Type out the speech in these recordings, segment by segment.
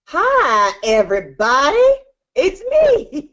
Hi, everybody. It's me,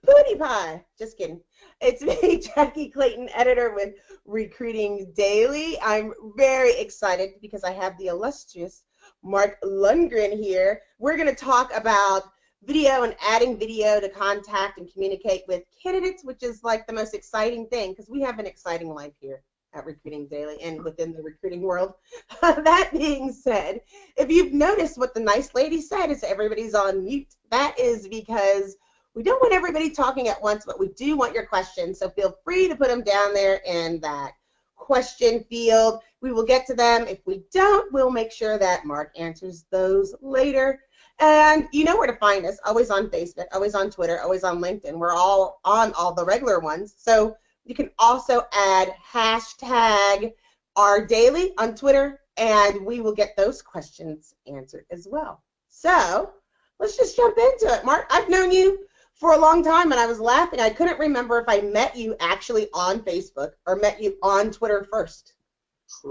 Pootie Pie. Just kidding. It's me, Jackie Clayton, editor with Recruiting Daily. I'm very excited because I have the illustrious Mark Lundgren here. We're going to talk about video and adding video to contact and communicate with candidates, which is like the most exciting thing because we have an exciting life here at Recruiting Daily and within the recruiting world. That being said, if you've noticed what the nice lady said is everybody's on mute, that is because we don't want everybody talking at once, but we do want your questions. So feel free to put them down there in that question field. We will get to them. If we don't, we'll make sure that Mark answers those later. And you know where to find us, always on Facebook, always on Twitter, always on LinkedIn. We're all on all the regular ones. So you can also add hashtag #RDaily on Twitter, and we will get those questions answered as well. So let's just jump into it. Mark, I've known you for a long time, and I was laughing. I couldn't remember if I met you actually on Facebook or met you on Twitter first.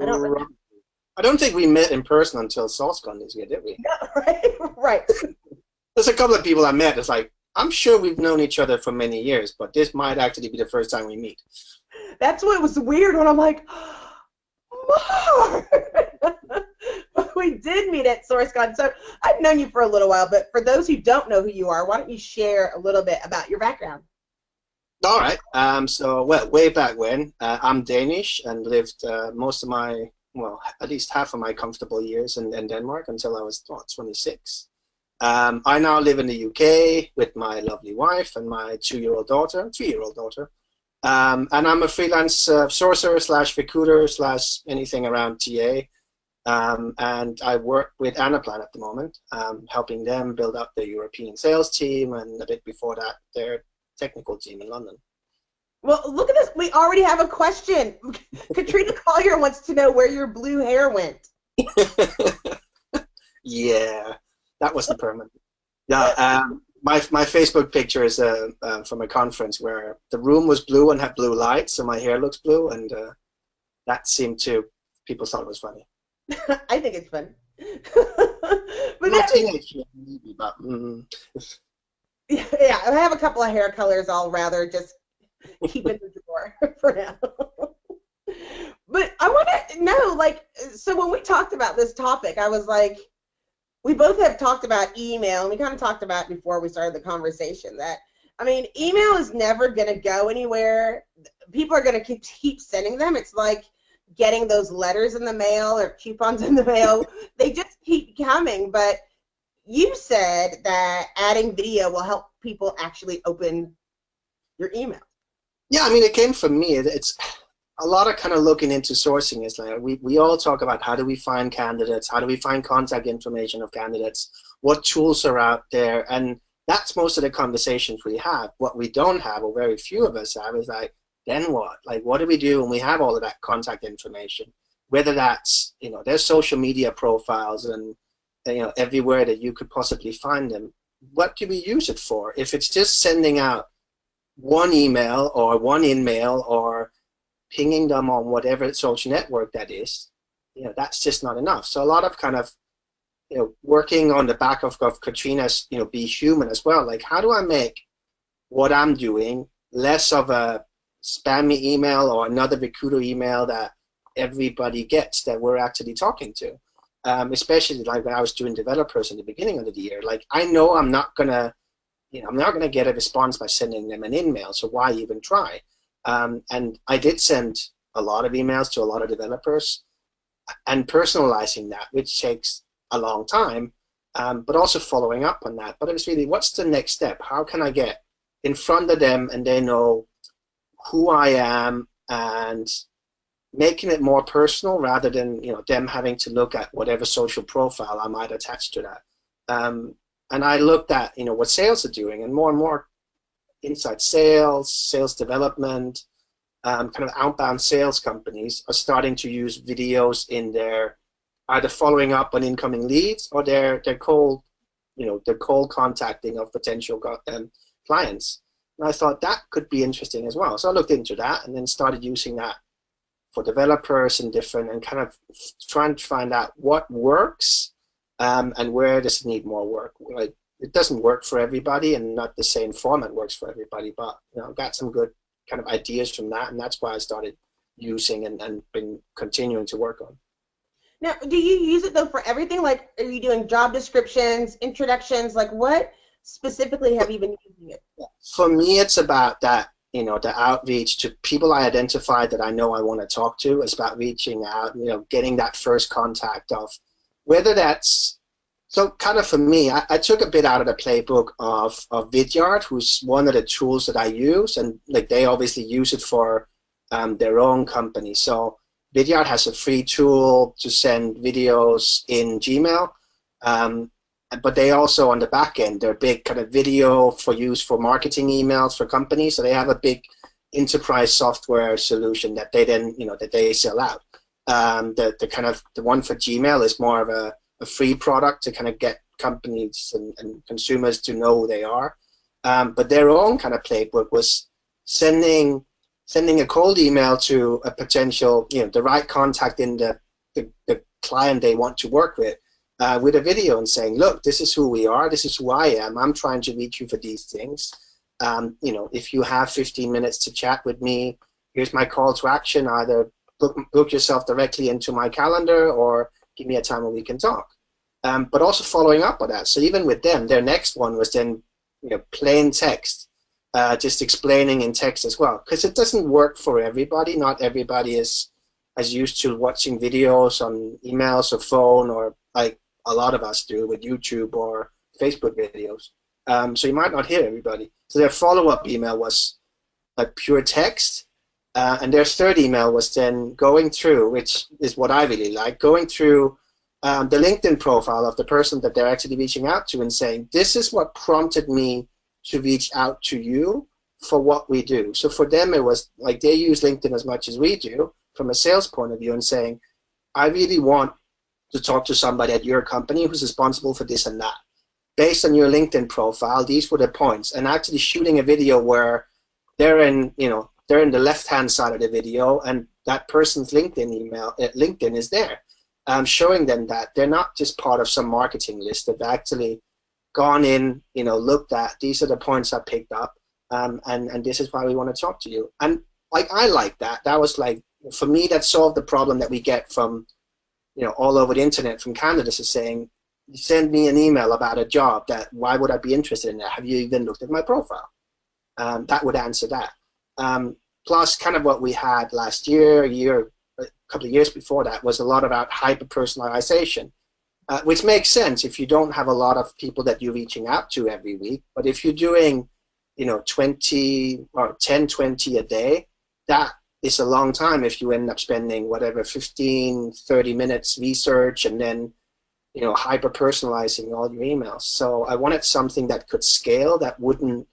I don't remember. I don't think we met in person until SourceCon this year, did we? No, right, right. There's a couple of people I met. It's like, I'm sure we've known each other for many years, but this might actually be the first time we meet. That's what was weird when I'm like, Mark! We did meet at SourceCon. So I've known you for a little while, but for those who don't know who you are, why don't you share a little bit about your background? All right. Well, way back when, I'm Danish and lived most of my, well, at least half of my comfortable years in Denmark until I was 26. I now live in the UK with my lovely wife and my 3-year-old daughter. And I'm a freelance sourcer / recruiter / anything around TA. And I work with Anaplan at the moment, helping them build up their European sales team, and a bit before that, their technical team in London. Well, look at this. We already have a question. Katrina Collier wants to know where your blue hair went. Yeah, that wasn't permanent. Yeah, my Facebook picture is from a conference where the room was blue and had blue lights, so my hair looks blue, and that seemed to, people thought it was funny. I think it's fun. But Not teenage, maybe, but yeah, I have a couple of hair colors I'll rather just keep in the drawer for now. But I want to know, like, so when we talked about this topic, I was like, we both have talked about email, and we kind of talked about before we started the conversation that, I mean, email is never going to go anywhere. People are going to keep sending them. It's like getting those letters in the mail or coupons in the mail. They just keep coming. But you said that adding video will help people actually open your email. yeah, I mean, it came from me. It's a lot of kind of looking into sourcing. Is like we all talk about how do we find candidates, how do we find contact information of candidates, what tools are out there, and that's most of the conversations we have. What we don't have, or very few of us have, is like, then what? Like, what do we do when we have all of that contact information? Whether that's, there's social media profiles and, everywhere that you could possibly find them. What do we use it for? If it's just sending out one email or one in-mail or pinging them on whatever social network that is, that's just not enough. So a lot of kind of, working on the back of Katrina's, be human as well. Like, how do I make what I'm doing less of a spammy email or another recruiter email that everybody gets that we're actually talking to? Especially like when I was doing developers in the beginning of the year. Like, I know I'm not gonna get a response by sending them an email, so why even try? And I did send a lot of emails to a lot of developers and personalizing that, which takes a long time, but also following up on that. But it was really, what's the next step? How can I get in front of them and they know who I am, and making it more personal rather than them having to look at whatever social profile I might attach to that. And I looked at what sales are doing, and more inside sales development, kind of outbound sales companies are starting to use videos in their either following up on incoming leads or their cold contacting of potential clients. And I thought that could be interesting as well. So I looked into that and then started using that for developers and kind of trying to find out what works and where does it need more work. Like, it doesn't work for everybody, and not the same format works for everybody. But got some good kind of ideas from that, and that's why I started using and been continuing to work on. Now, do you use it though for everything? Like, are you doing job descriptions, introductions? Like, what specifically have you been using it? For me, it's about that, the outreach to people I identify that I know I want to talk to. It's about reaching out, getting that first contact of whether that's, so kind of for me, I took a bit out of the playbook of Vidyard, who's one of the tools that I use, and like they obviously use it for their own company. So Vidyard has a free tool to send videos in Gmail. But they also, on the back end, they're big kind of video for use for marketing emails for companies. So they have a big enterprise software solution that they then, that they sell out. The one for Gmail is more of a free product to kind of get companies and consumers to know who they are. But their own kind of playbook was sending a cold email to a potential, the right contact in the client they want to work with a video and saying, look, this is who we are, this is who I am, I'm trying to reach you for these things. If you have 15 minutes to chat with me, here's my call to action, either book yourself directly into my calendar or give me a time when we can talk. But also following up on that. So even with them, their next one was then plain text, just explaining in text as well. Because it doesn't work for everybody. Not everybody is as used to watching videos on emails or phone, or like a lot of us do with YouTube or Facebook videos. So you might not hear everybody. So their follow-up email was like pure text. And their third email was then going through, which is what I really like, going through the LinkedIn profile of the person that they're actually reaching out to and saying, this is what prompted me to reach out to you for what we do. So for them, it was like they use LinkedIn as much as we do from a sales point of view and saying, I really want to talk to somebody at your company who's responsible for this and that. Based on your LinkedIn profile, these were the points. And actually shooting a video where they're in the left-hand side of the video, and that person's LinkedIn is there, showing them that they're not just part of some marketing list. They've actually gone in, looked at, these are the points I picked up, and this is why we want to talk to you. And like, I like that. That was like, for me, that solved the problem that we get from, all over the internet from candidates is saying, you send me an email about a job, that why would I be interested in that? Have you even looked at my profile? That would answer that. Plus, kind of what we had last year, a couple of years before that, was a lot about hyper-personalization, which makes sense if you don't have a lot of people that you're reaching out to every week. But if you're doing, 20 or 10, 20 a day, that is a long time if you end up spending whatever 15, 30 minutes research and then hyper-personalizing all your emails. So I wanted something that could scale, that wouldn't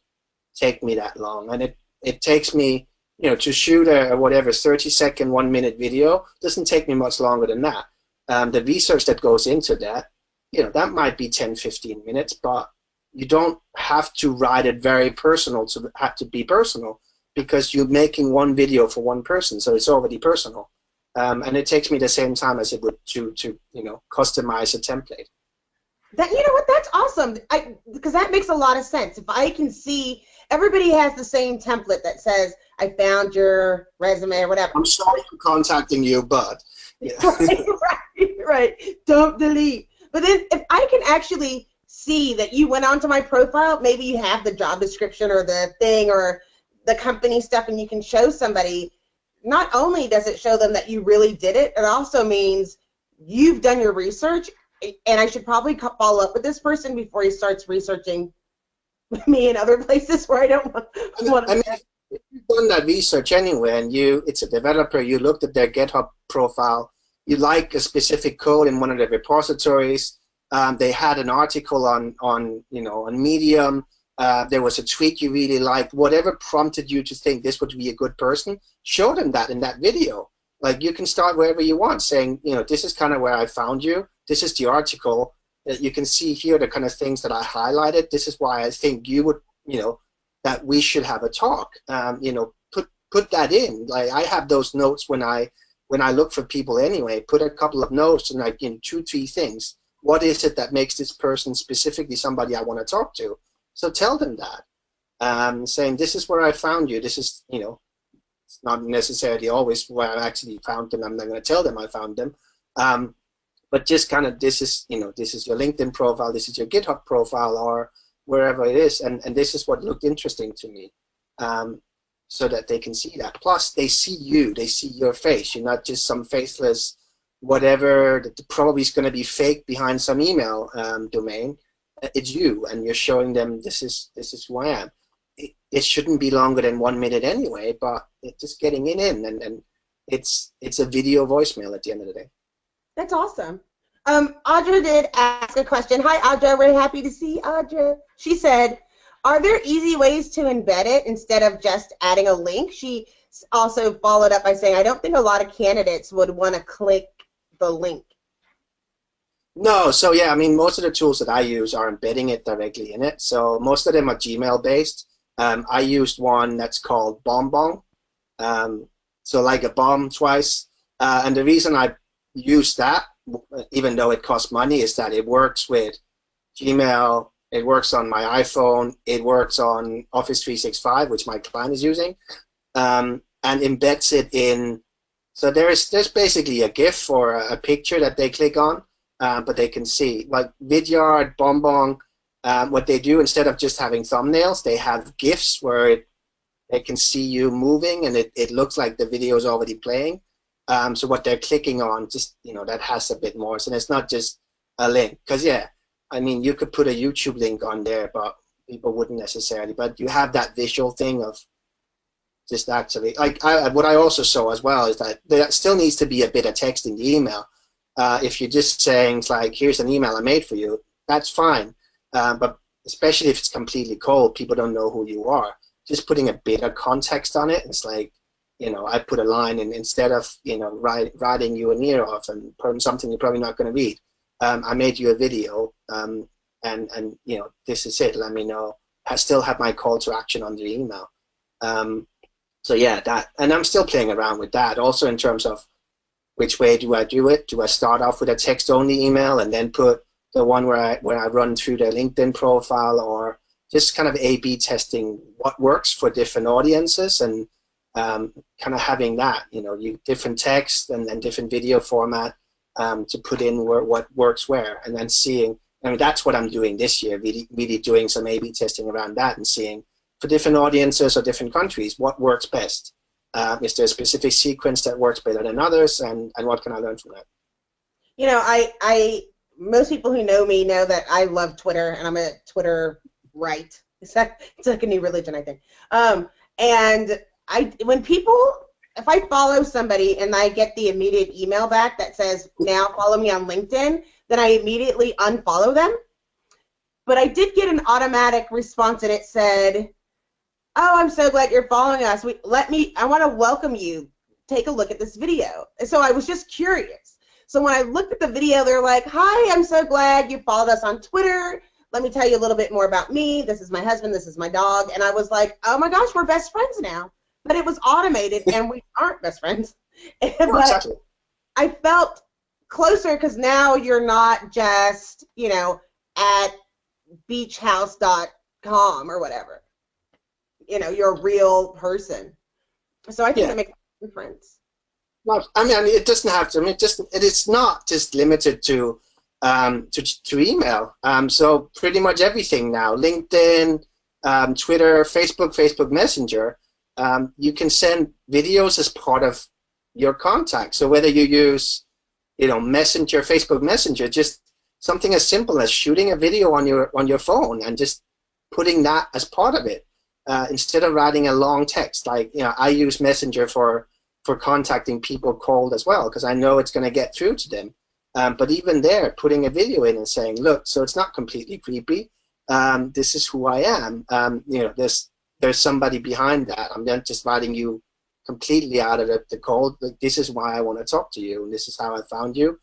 take me that long. And it takes me, to shoot a whatever 30-second, 1-minute video doesn't take me much longer than that. The research that goes into that, that might be 10, 15 minutes, but you don't have to write it very personal to have to be personal, because you're making one video for one person, so it's already personal. And it takes me the same time as it would to customize a template. That, what, that's awesome. Because that makes a lot of sense. If I can see, everybody has the same template that says, I found your resume or whatever. I'm sorry for contacting you, but yeah. right. Don't delete. But then if I can actually see that you went onto my profile, maybe you have the job description or the thing or the company stuff, and you can show somebody, not only does it show them that you really did it, it also means you've done your research, and I should probably follow up with this person before he starts researching me in other places where I don't want to. I mean, if you've done that research anyway, and it's a developer, you looked at their GitHub profile, you like a specific code in one of the repositories, they had an article on Medium, there was a tweet you really liked, whatever prompted you to think this would be a good person, show them that in that video. Like, you can start wherever you want, saying, this is kind of where I found you, this is the article, you can see here the kind of things that I highlighted, this is why I think you would, that we should have a talk. Put that in. Like, I have those notes when I look for people anyway, put a couple of notes and like 2, 3 things. what is it that makes this person specifically somebody I want to talk to? So tell them that. Saying, this is where I found you. This is, it's not necessarily always where I actually found them. I'm not going to tell them I found them. But just kind of, this is your LinkedIn profile, this is your GitHub profile, or wherever it is, and this is what looked interesting to me, so that they can see that. Plus, they see you, they see your face. You're not just some faceless whatever that probably is going to be fake behind some email domain. It's you, and you're showing them this is who I am. It shouldn't be longer than 1 minute anyway, but it's just getting it in, and it's a video voicemail at the end of the day. That's awesome. Audra did ask a question. Hi, Audra. We're happy to see Audra. She said, are there easy ways to embed it instead of just adding a link? She also followed up by saying, I don't think a lot of candidates would want to click the link. No, so yeah, I mean, most of the tools that I use are embedding it directly in it. So most of them are Gmail based. I used one that's called Bonbon. So like a bomb twice. And the reason I use that, even though it costs money, is that it works with Gmail, it works on my iPhone, it works on Office 365, which my client is using, and embeds it in. So there's basically a GIF or a picture that they click on, but they can see. Like Vidyard, Bonbon, what they do, instead of just having thumbnails, they have GIFs where they can see you moving, and it looks like the video is already playing. So what they're clicking on, just that has a bit more. So it's not just a link, because yeah, I mean, you could put a YouTube link on there, but people wouldn't necessarily. But you have that visual thing of just actually, like what I also saw as well is that there still needs to be a bit of text in the email. If you're just saying like, here's an email I made for you, that's fine. But especially if it's completely cold, people don't know who you are. Just putting a bit of context on it, it's like, I put a line in instead of, writing you an ear off and putting something you're probably not going to read. I made you a video, and this is it. Let me know. I still have my call to action on the email. So yeah, that, and I'm still playing around with that. Also in terms of which way do I do it? Do I start off with a text-only email and then put the one where I run through the LinkedIn profile, or just kind of A/B testing what works for different audiences, and kind of having that, different text and different video format to put in what works where, and then seeing. I mean, that's what I'm doing this year, really doing some A/B testing around that and seeing for different audiences or different countries what works best. Is there a specific sequence that works better than others, and what can I learn from that? Most people who know me know that I love Twitter, and I'm a Twitter right. It's like a new religion, I think. And if I follow somebody and I get the immediate email back that says, now follow me on LinkedIn, then I immediately unfollow them. But I did get an automatic response, and it said, oh, I'm so glad you're following us. I want to welcome you. Take a look at this video. And so I was just curious. So when I looked at the video, they're like, hi, I'm so glad you followed us on Twitter. Let me tell you a little bit more about me. This is my husband. This is my dog. And I was like, oh, my gosh, we're best friends now. But it was automated, and we aren't best friends. But exactly. I felt closer because now you're not just, at beachhouse.com or whatever. You're a real person. So I think that makes a difference. Well, I mean, it doesn't have to. I mean, it's not just limited to email. So pretty much everything now, LinkedIn, Twitter, Facebook Messenger, you can send videos as part of your contact. So whether you use, Messenger, Facebook Messenger, just something as simple as shooting a video on your phone and just putting that as part of it, instead of writing a long text. Like, I use Messenger for contacting people cold as well, because I know it's going to get through to them. But even there, putting a video in and saying, look, so it's not completely creepy. This is who I am. There's somebody behind that. I'm not just writing you completely out of the cold. Like, this is why I want to talk to you, and this is how I found you.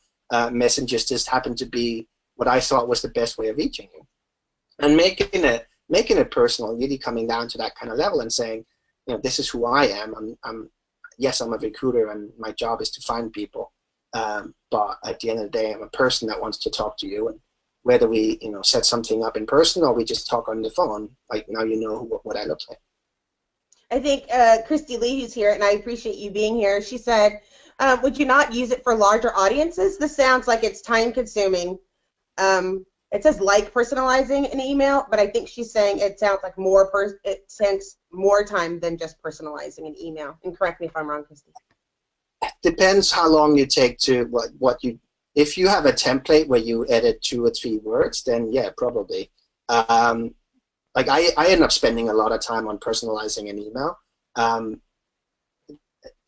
Messengers just happened to be what I thought was the best way of reaching you. And making it personal, really coming down to that kind of level and saying, this is who I am. Yes, I'm a recruiter, and my job is to find people. But at the end of the day, I'm a person that wants to talk to you, and whether we, set something up in person or we just talk on the phone, like now you know what I look like. I think Christy Lee, who's here, and I appreciate you being here, she said, would you not use it for larger audiences? This sounds like it's time consuming. It says like personalizing an email, but I think she's saying it sounds like it takes more time than just personalizing an email. And correct me if I'm wrong, Christy. Depends how long you take to what you. If you have a template where you edit 2 or 3 words, then yeah, probably. Like I end up spending a lot of time on personalizing an email.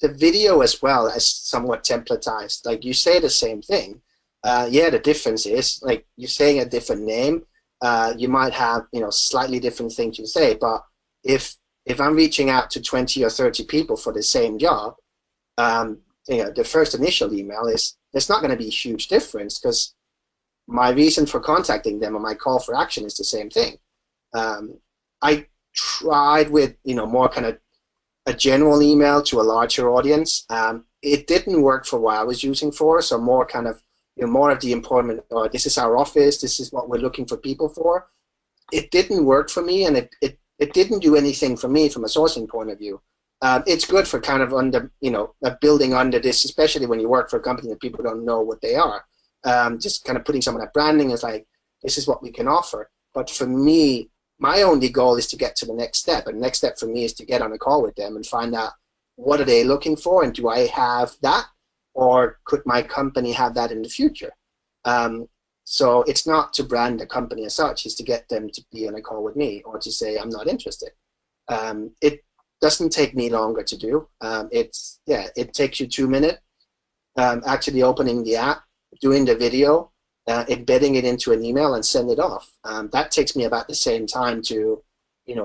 The video as well is somewhat templatized. Like you say the same thing. Yeah, the difference is like you're saying a different name. You might have slightly different things you say, but if I'm reaching out to 20 or 30 people for the same job, the first initial email there's not going to be a huge difference because my reason for contacting them or my call for action is the same thing. I tried with more kind of a general email to a larger audience. It didn't work for what I was using for, so more kind of more of the important, this is our office, this is what we're looking for people for. It didn't work for me, and it didn't do anything for me from a sourcing point of view. It's good for kind of building under this, especially when you work for a company that people don't know what they are. Just kind of putting some of that branding is like, this is what we can offer. But for me, my only goal is to get to the next step. And the next step for me is to get on a call with them and find out what are they looking for, and do I have that, or could my company have that in the future? So it's not to brand the company as such, it's to get them to be on a call with me or to say I'm not interested. It doesn't take me longer to do. It takes you 2 minutes actually opening the app, doing the video, embedding it into an email and send it off. That takes me about the same time to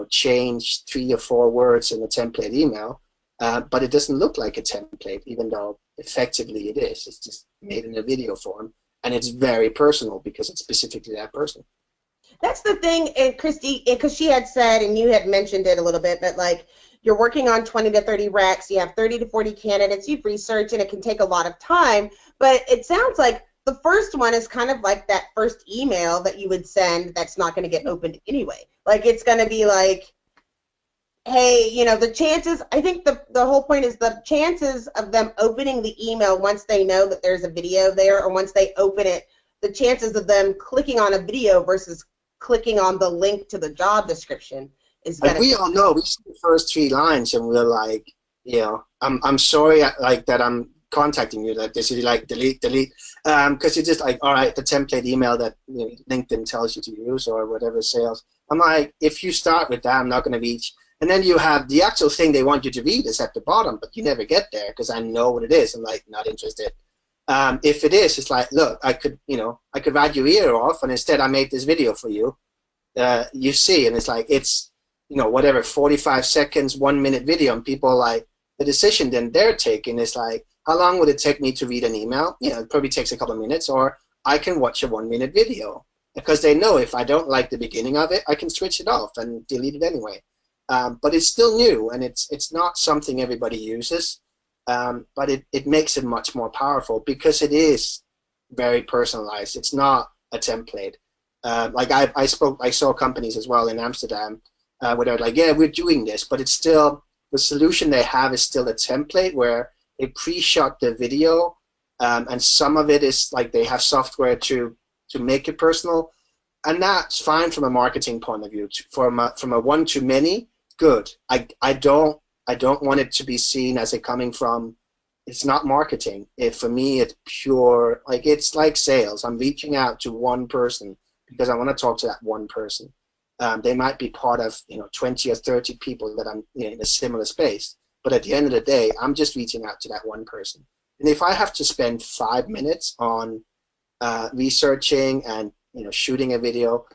change 3 or 4 words in a template email, but it doesn't look like a template, even though effectively it is. It's just made in a video form, and it's very personal because it's specifically that person. That's the thing, and Christy, because she had said, and you had mentioned it a little bit, but like you're working on 20 to 30 recs, you have 30 to 40 candidates, you've researched, and it can take a lot of time, but it sounds like the first one is kind of like that first email that you would send that's not going to get opened anyway. Like it's going to be like, hey, the chances, I think the whole point is the chances of them opening the email once they know that there's a video there, or once they open it, the chances of them clicking on a video versus clicking on the link to the job description is going to be. We all know, we see the first 3 lines and we're like, I'm sorry like that I'm contacting you, like this is like delete, because it's just like, all right, the template email that LinkedIn tells you to use or whatever sales. I'm like, if you start with that, I'm not going to reach. And then you have the actual thing they want you to read is at the bottom, but you never get there because I know what it is. I'm like, not interested. If it is, it's like, look, I could write your ear off, and instead I made this video for you. You see, and it's like, it's whatever, 45 seconds, 1 minute video, and people are like, the decision then they're taking is like, how long would it take me to read an email? It probably takes a couple of minutes, or I can watch a 1 minute video, because they know if I don't like the beginning of it, I can switch it off and delete it anyway. But it's still new, and it's not something everybody uses, but it makes it much more powerful because it is very personalized. It's not a template. Like I saw companies as well in Amsterdam where they're like, yeah, we're doing this, but it's still, the solution they have is still a template where they pre-shot the video, and some of it is like they have software to make it personal, and that's fine from a marketing point of view. From a one-to-many, good. I don't want it to be seen as it coming from. It's not marketing. For me, it's pure. Like it's like sales. I'm reaching out to one person because I want to talk to that one person. They might be part of 20 or 30 people that I'm in a similar space. But at the end of the day, I'm just reaching out to that one person. And if I have to spend 5 minutes on researching and shooting a video,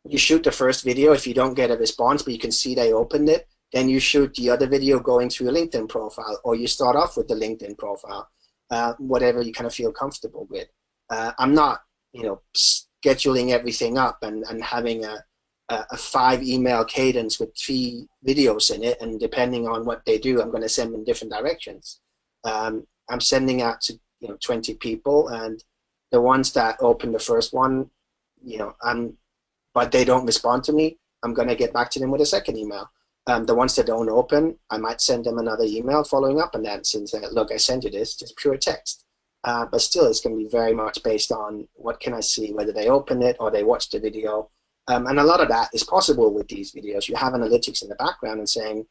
you shoot the first video. If you don't get a response, but you can see they opened it, then you shoot the other video going through a LinkedIn profile, or you start off with the LinkedIn profile, whatever you kind of feel comfortable with. I'm not scheduling everything up and having a 5 email cadence with 3 videos in it, and depending on what they do, I'm going to send them in different directions. I'm sending out to 20 people, and the ones that open the first one, but they don't respond to me, I'm going to get back to them with a second email. The ones that don't open, I might send them another email following up on that, since look, I sent you this, just pure text. But still, it's going to be very much based on what can I see, whether they open it or they watch the video. And a lot of that is possible with these videos. You have analytics in the background and saying,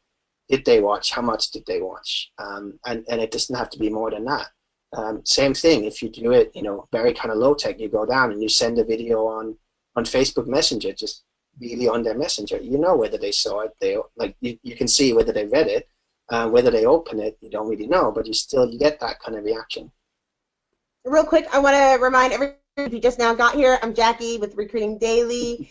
did they watch? How much did they watch? And it doesn't have to be more than that. Same thing, if you do it, very kind of low tech, you go down and you send a video on Facebook Messenger, just really on their messenger. You know whether they saw it. You can see whether they read it, whether they open it. You don't really know, but you get that kind of reaction. Real quick, I want to remind everyone, if you just now got here, I'm Jackie with Recruiting Daily,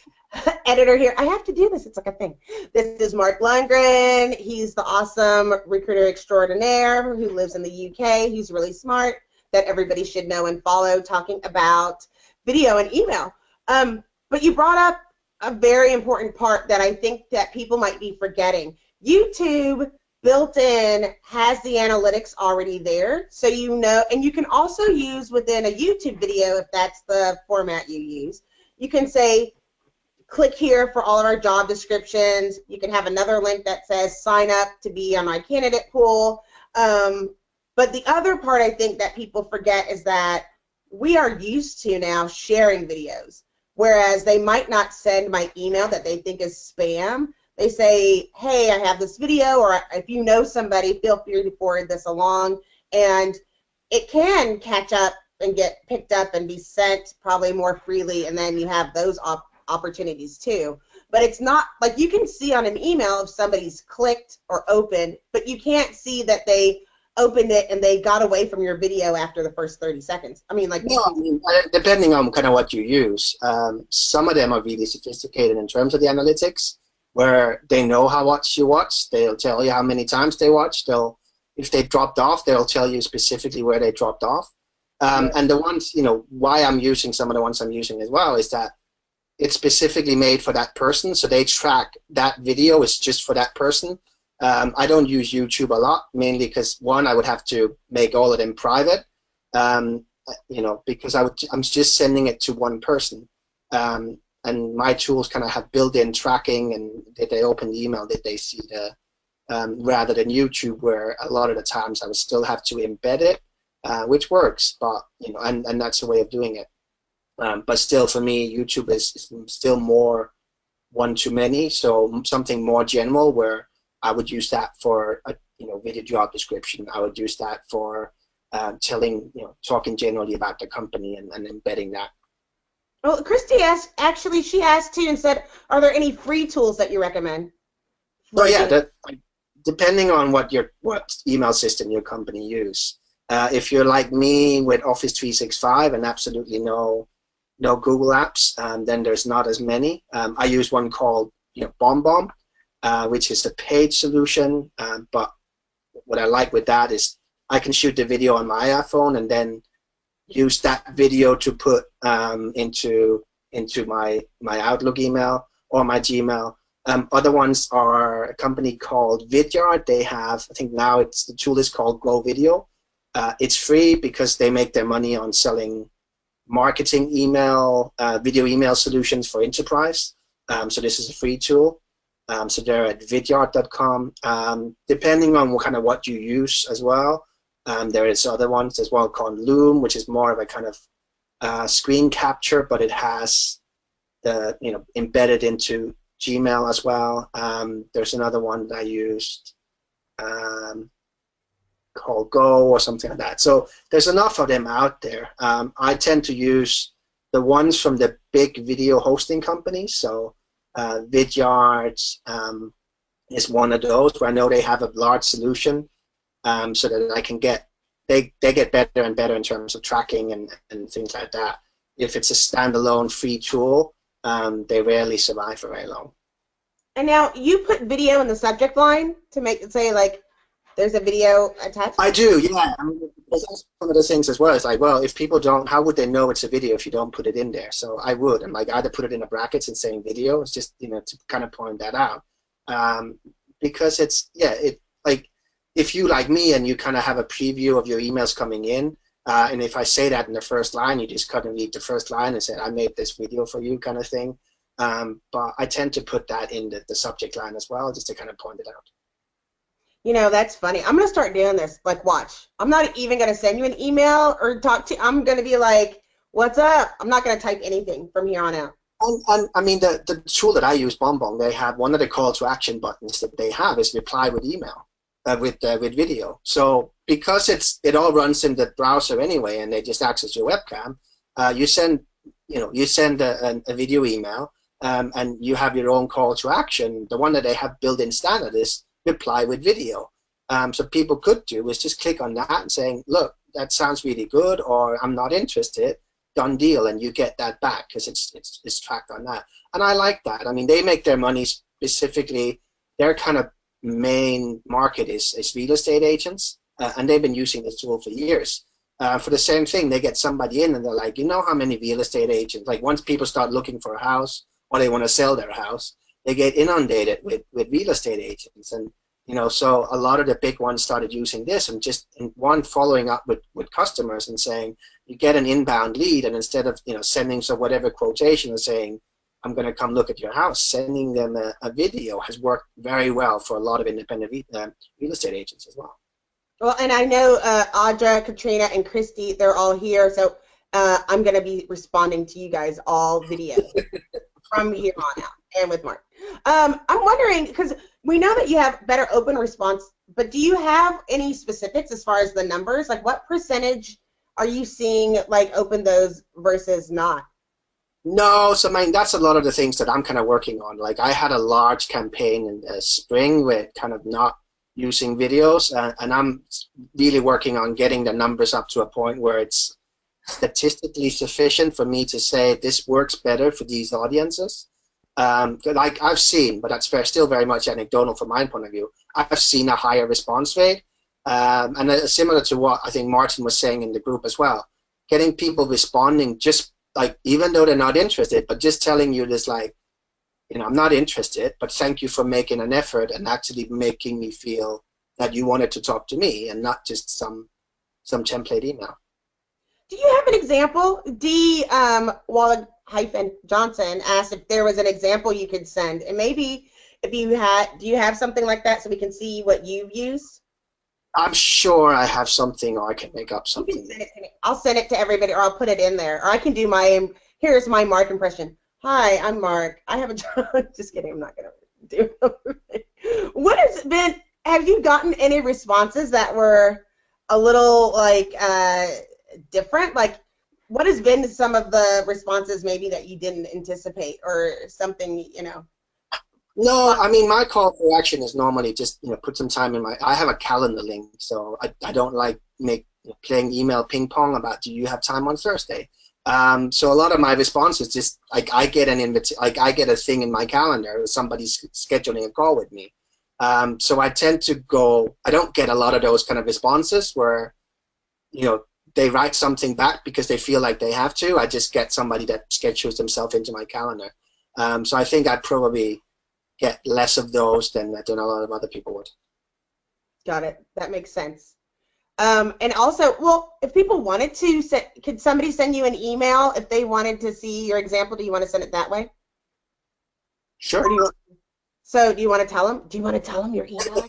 editor here. I have to do this. It's like a thing. This is Mark Lundgren. He's the awesome recruiter extraordinaire who lives in the UK. He's really smart, that everybody should know and follow, talking about video and email. But you brought up a very important part that I think that people might be forgetting. YouTube built in has the analytics already there, so and you can also use within a YouTube video, if that's the format you use, you can say, click here for all of our job descriptions. You can have another link that says sign up to be on my candidate pool. But the other part I think that people forget is that we are used to now sharing videos, whereas they might not send my email that they think is spam. They say, hey, I have this video, or if you know somebody, feel free to forward this along. And it can catch up and get picked up and be sent probably more freely, and then you have those opportunities too. But it's not like you can see on an email if somebody's clicked or opened, but you can't see that they opened it and they got away from your video after the first 30 seconds. Depending on kind of what you use, some of them are really sophisticated in terms of the analytics, where they know how much you watch. They'll tell you how many times they watch. If they dropped off, they'll tell you specifically where they dropped off. And the ones, why I'm using some of the ones I'm using as well is that it's specifically made for that person, so they track that video is just for that person. I don't use YouTube a lot, mainly because, one, I would have to make all of them private, because I'm just sending it to one person. And my tools kind of have built-in tracking, and did they open the email, did they see the, rather than YouTube, where a lot of the times I would still have to embed it, which works, but, and that's a way of doing it. But still, for me, YouTube is still more one-to-many, so something more general, where I would use that for a video job description. I would use that for talking generally about the company and embedding that. Well, Christy she asked too and said, are there any free tools that you recommend? Oh yeah, depending on what email system your company use. If you're like me with Office 365 and absolutely no Google apps, then there's not as many. I use one called BombBomb, which is a paid solution. But what I like with that is I can shoot the video on my iPhone and then use that video to put into my Outlook email or my Gmail. Other ones are a company called Vidyard. They have, I think now the tool is called Grow Video. It's free because they make their money on selling marketing email, video email solutions for enterprise. So this is a free tool. So they're at vidyard.com. Depending on what you use as well, there is other ones as well called Loom, which is more of a kind of screen capture, but it has the embedded into Gmail as well. There's another one that I used called Go or something like that. So there's enough of them out there. I tend to use the ones from the big video hosting companies. So Vidyard is one of those where I know they have a large solution, so that I can they get better and better in terms of tracking and things like that. If it's a standalone free tool, they rarely survive for very long. And now you put video in the subject line to make it say like there's a video attached? I do, yeah. That's one of the things as well. It's like, well, if people don't, how would they know it's a video if you don't put it in there? So I would, and like either put it in the brackets and saying video. It's just to kind of point that out, because it's like if you like me and you kind of have a preview of your emails coming in, And if I say that in the first line, you just cut and read the first line and say, I made this video for you kind of thing. But I tend to put that in the subject line as well, just to kind of point it out. You know, that's funny. I'm going to start doing this. Like, watch. I'm not even going to send you an email or talk to you. I'm going to be like, what's up? I'm not going to type anything from here on out. And I mean, the tool that I use, BombBomb, they have one of the call to action buttons that they have is reply with email, with video. So because it all runs in the browser anyway, and they just access your webcam, you send a video email, and you have your own call to action. The one that they have built in standard is reply with video. So people could do is just click on that and saying, look, that sounds really good, or I'm not interested. Done deal, and you get that back because it's tracked on that. And I like that. I mean, they make their money specifically. Their kind of main market is real estate agents, and they've been using this tool for years. For the same thing, they get somebody in and they're like, you know how many real estate agents, like once people start looking for a house or they want to sell their house, they get inundated with real estate agents. And so a lot of the big ones started using this, and just following up with customers and saying, you get an inbound lead, and instead of sending whatever quotation and saying, I'm going to come look at your house, sending them a video has worked very well for a lot of independent real estate agents as well. Well, and I know Audra, Katrina, and Christy, they're all here, so I'm going to be responding to you guys all video from here on out, and with Mark. I'm wondering, because we know that you have better open response, but do you have any specifics as far as the numbers? Like, what percentage are you seeing, like, open those versus not? No, so I mean, that's a lot of the things that I'm kind of working on. Like, I had a large campaign in the spring with kind of not using videos, and I'm really working on getting the numbers up to a point where it's statistically sufficient for me to say this works better for these audiences. Like I've seen, but that's still very much anecdotal from my point of view, I've seen a higher response rate, and similar to what I think Martin was saying in the group as well, getting people responding just like, even though they're not interested, but just telling you this, like, I'm not interested, but thank you for making an effort and actually making me feel that you wanted to talk to me and not just some template email. Do you have an example? D. Johnson asked if there was an example you could send, and maybe if you had, do you have something like that so we can see what you've used? I'm sure I have something, or I can make up something. You can send it to me. I'll send it to everybody, or I'll put it in there, or I can do my, here's my Mark impression. Hi, I'm Mark. I have a job. Just kidding, I'm not going to do it. What has been, have you gotten any responses that were a little, like, different? Like, what has been some of the responses maybe that you didn't anticipate, or something, No, I mean, my call for action is normally just, put some time in I have a calendar link, so I don't like playing email ping pong about, do you have time on Thursday? So a lot of my response is just, like, I get I get a thing in my calendar, somebody's scheduling a call with me. So I tend to go, I don't get a lot of those kind of responses where, they write something back because they feel like they have to. I just get somebody that schedules themselves into my calendar. So I think I'd probably get less of those than a lot of other people would. Got it. That makes sense. And also, well, if people wanted to, could somebody send you an email if they wanted to see your example? Do you want to send it that way? Sure. So do you want to tell them? Do you want to tell them your email?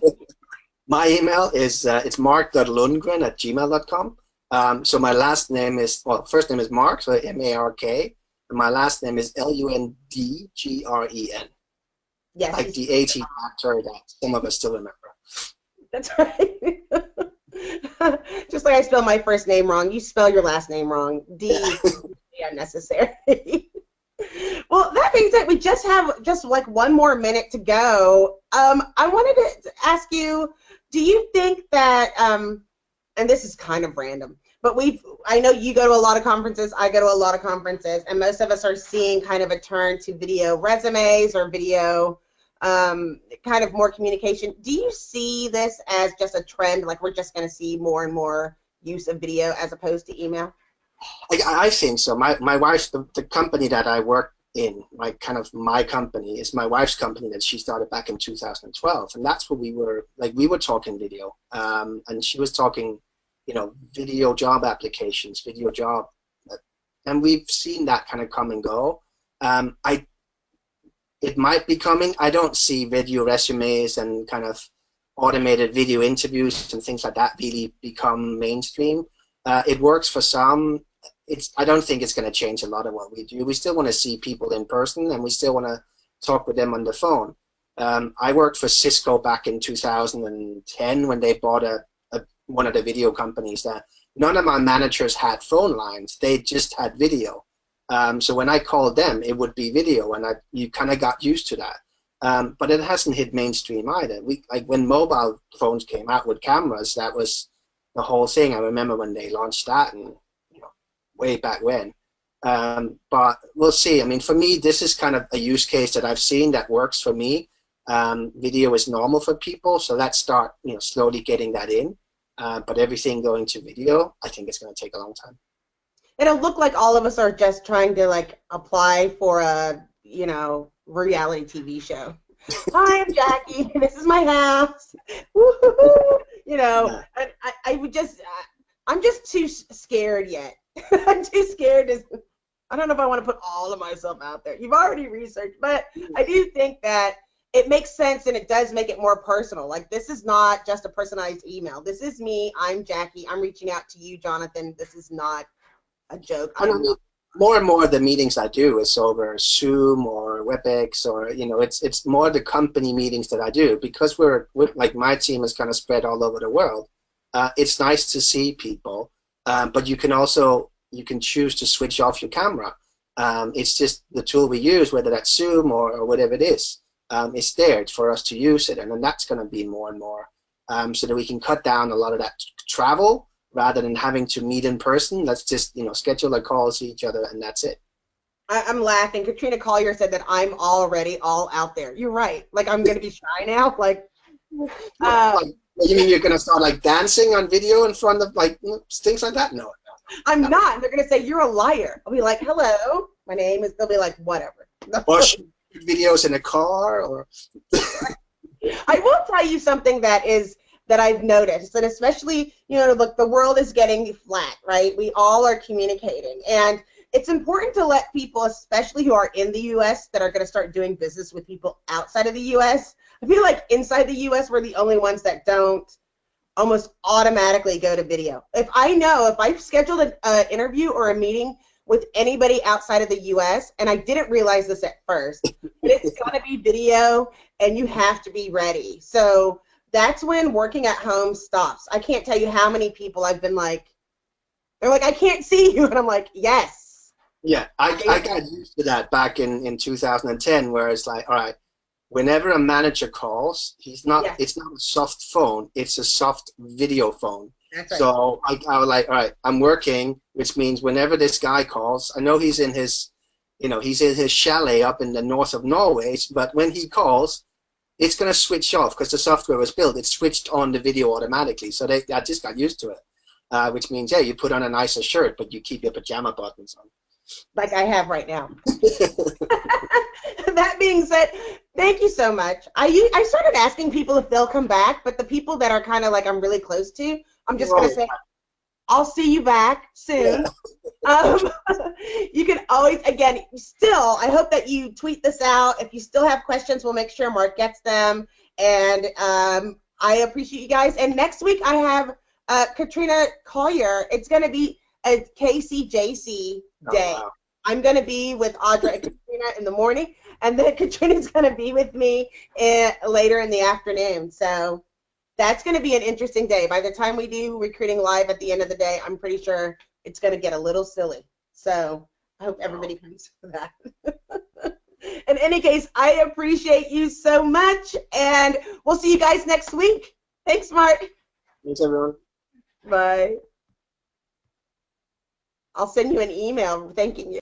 My email is it's mark.lundgren@gmail.com. So my last name is, well, first name is Mark, so M-A-R-K, and my last name is Lundgren. Yes. Like the 80 actor that some of us still remember. That's right. Just like I spell my first name wrong, you spell your last name wrong. D is unnecessary. Well, that being said, we just have like one more minute to go. I wanted to ask you, do you think that, and this is kind of random, but I know you go to a lot of conferences, I go to a lot of conferences, and most of us are seeing kind of a turn to video resumes or video kind of more communication. Do you see this as just a trend, like we're just going to see more and more use of video as opposed to email? I think so. My wife, the company that I work in, my company is my wife's company that she started back in 2012, and that's what we were talking video, and she was talking video job applications, video job, and we've seen that kind of come and go. It might be coming. I don't see video resumes and kind of automated video interviews and things like that really become mainstream. It works for some. I don't think it's going to change a lot of what we do. We still want to see people in person, and we still want to talk with them on the phone. I worked for Cisco back in 2010 when they bought one of the video companies. That none of my managers had phone lines; they just had video. So when I called them, it would be video, and you kind of got used to that. But it hasn't hit mainstream either. Like when mobile phones came out with cameras, that was the whole thing. I remember when they launched that, and way back when. But we'll see. I mean, for me, this is kind of a use case that I've seen that works for me. Video is normal for people, so let's start slowly getting that in. But everything going to video, I think it's going to take a long time. It'll look like all of us are just trying to like apply for a reality TV show. Hi, I'm Jackie. This is my house. Woo-hoo-hoo. And I'm just too scared yet. I'm too scared to. I don't know if I want to put all of myself out there. You've already researched, but I do think that it makes sense and it does make it more personal. Like, this is not just a personalized email. This is me. I'm Jackie. I'm reaching out to you, Jonathan. This is not a joke. More and more of the meetings I do is over Zoom or WebEx, or it's more the company meetings that I do, because we're like, my team is kind of spread all over the world. It's nice to see people, but you can choose to switch off your camera. It's just the tool we use, whether that's Zoom or whatever it is. It's there for us to use it, and then that's going to be more and more, so that we can cut down a lot of that travel rather than having to meet in person. Let's just schedule a call, see each other, and that's it. I'm laughing. Katrina Collier said that I'm already all out there. You're right. Like, I'm going to be shy now. Like, you mean you're going to start like dancing on video in front of like things like that? No. I'm not. They're going to say, you're a liar. I'll be like, hello, my name is, they'll be like, whatever. Or shoot videos in a car, or. I will tell you something that I've noticed, and especially, look, the world is getting flat, right? We all are communicating, and it's important to let people, especially who are in the U.S., that are going to start doing business with people outside of the U.S. I feel like inside the U.S., we're the only ones that don't almost automatically go to video. If I've scheduled an interview or a meeting with anybody outside of the U.S., and I didn't realize this at first, but it's going to be video, and you have to be ready. So that's when working at home stops. I can't tell you how many people I've been like, they're like, I can't see you, and I'm like, yes. Yeah, I got used to that back in 2010, where it's like, all right, whenever a manager calls, it's not a soft phone, it's a soft video phone. That's right. So I was like, all right, I'm working, which means whenever this guy calls, I know he's in his, he's in his chalet up in the north of Norway, but when he calls, it's going to switch off because the software was built. It switched on the video automatically. So I just got used to it, which means, yeah, you put on a nicer shirt, but you keep your pajama buttons on. Like I have right now. That being said, thank you so much. I started asking people if they'll come back, but the people that are kind of like I'm really close to, I'm just going to say, I'll see you back soon. You can always, again, still, I hope that you tweet this out. If you still have questions, we'll make sure Mark gets them. And I appreciate you guys. And next week I have Katrina Collier. It's going to be a KCJC day. Oh, wow. I'm going to be with Audra and Katrina in the morning, and then Katrina's going to be with me later in the afternoon. So that's going to be an interesting day. By the time we do Recruiting Live at the end of the day, I'm pretty sure it's going to get a little silly. So I hope everybody comes for that. In any case, I appreciate you so much, and we'll see you guys next week. Thanks, Mark. Thanks, everyone. Bye. I'll send you an email thanking you.